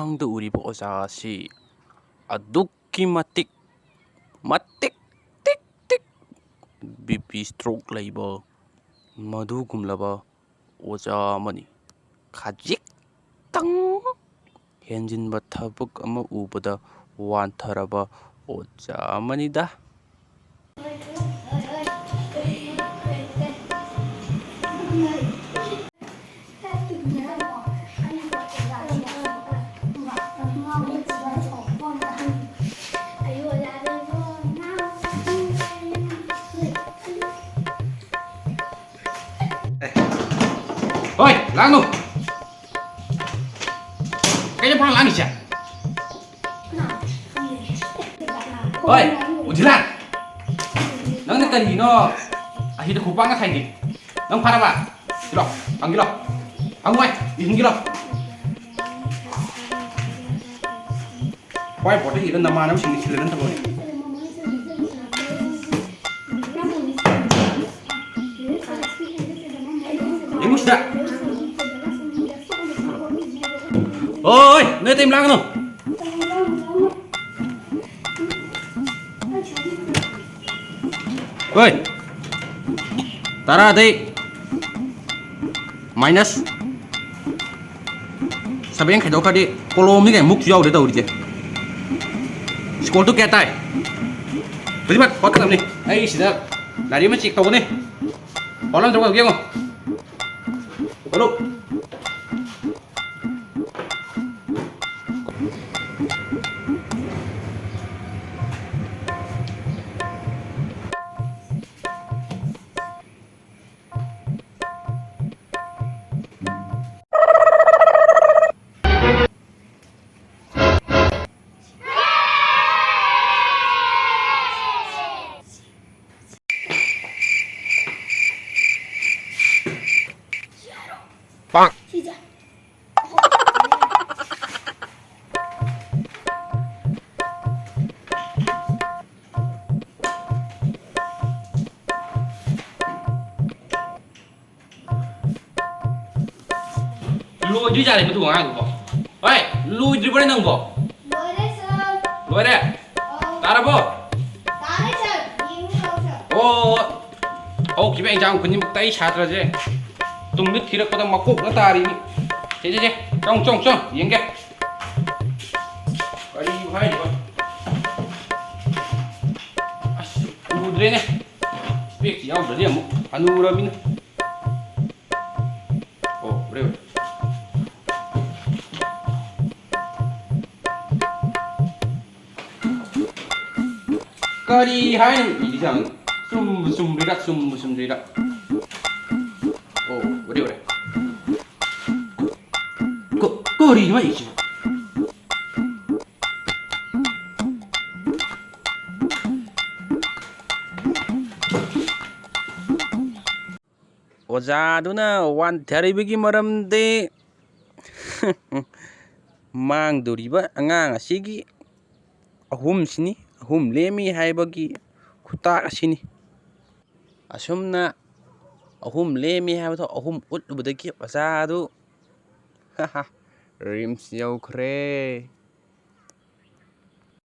ꯃꯃꯥꯡꯗ ꯎꯔꯤꯕ ꯑꯣꯖꯥ ꯑꯁꯤ ꯑꯗꯨꯛꯀꯤ ꯃꯇꯤꯛ ꯇꯤꯛ ꯇꯤꯛ BP ꯁ꯭ꯇ꯭ꯔꯣꯛ ꯂꯩꯕ ꯃꯗꯨꯒꯨꯝꯂꯕ ꯑꯣꯖꯥ ꯑꯃꯅꯤ. ꯈꯖꯤꯛꯇꯪ ꯍꯦꯟꯖꯤꯟꯕ ꯊꯕꯛ ꯑꯃ ꯎꯕꯗ ꯋꯥꯟꯊꯔꯕ ꯑꯣꯖꯥ ꯑꯃꯅꯤꯗ. Oi, lang nu. Kayaknya pang lang siya. Oi, ujilan. Nang nakanino, ahida kupang na kayo. Nang para ba? Gilo, ang gilo. Ang way, isang gilo. Hoy, bote ilan naman ang sinisilan ng tabo. Ingus dah. Oi, nơi tìm lang ano? Oi. Tara day. Minus. Sabi yang kaidaw ka di kolom ni kay muk yaw de daw di. School to kaya tay. Pwede ba? Kota kam ni. Ay sida. Lari mo chik taw ni. Kolam taw ka gyang. Halo. Bang. Lui đi ra để cái thủ hàng của cô. Ơi, lui đi bên nông cô. Lui đấy sir. Lui đây. Ta đâu cô? Ta đấy sir. Nhìn đâu sir. Ô, kịp anh chàng cũng tay chặt rồi chứ. Tung nứt khi đó có thằng mặc cục nó ta đi. Chứ. Trong, yên kìa. Đi hay đi con. Lui đi này. Việc gì ông đó đi à? Anh lui ra mình. Đây. Kari hain ini jang sum ridak. Udah. Kari mah ini. ꯑꯣꯖꯥꯗꯨꯅ ꯋꯥꯟꯊꯔꯤꯕꯒꯤ ꯃꯔꯝꯗꯤ ꯃꯥꯡꯗꯣꯔꯤꯕ ꯑꯉꯥꯡ ꯑꯁꯤꯒꯤ ꯑꯍꯨꯝꯁꯤꯅꯤ. ꯑꯍꯨꯝ ꯂꯦꯝꯃꯤ ꯍꯥꯏꯕꯒꯤ ꯈꯨꯇꯥꯛ ꯑꯁꯤꯅꯤ. ꯑꯁꯨꯝꯅ ꯑꯍꯨꯝ ꯂꯦꯝꯃꯤ ꯍꯥꯏꯕꯗꯣ ꯑꯍꯨꯝ ꯎꯠꯂꯨꯕꯗꯒꯤ ꯑꯣꯖꯥꯗꯨ ꯔꯤꯝꯁ ꯌꯧꯈ꯭ꯔꯦ.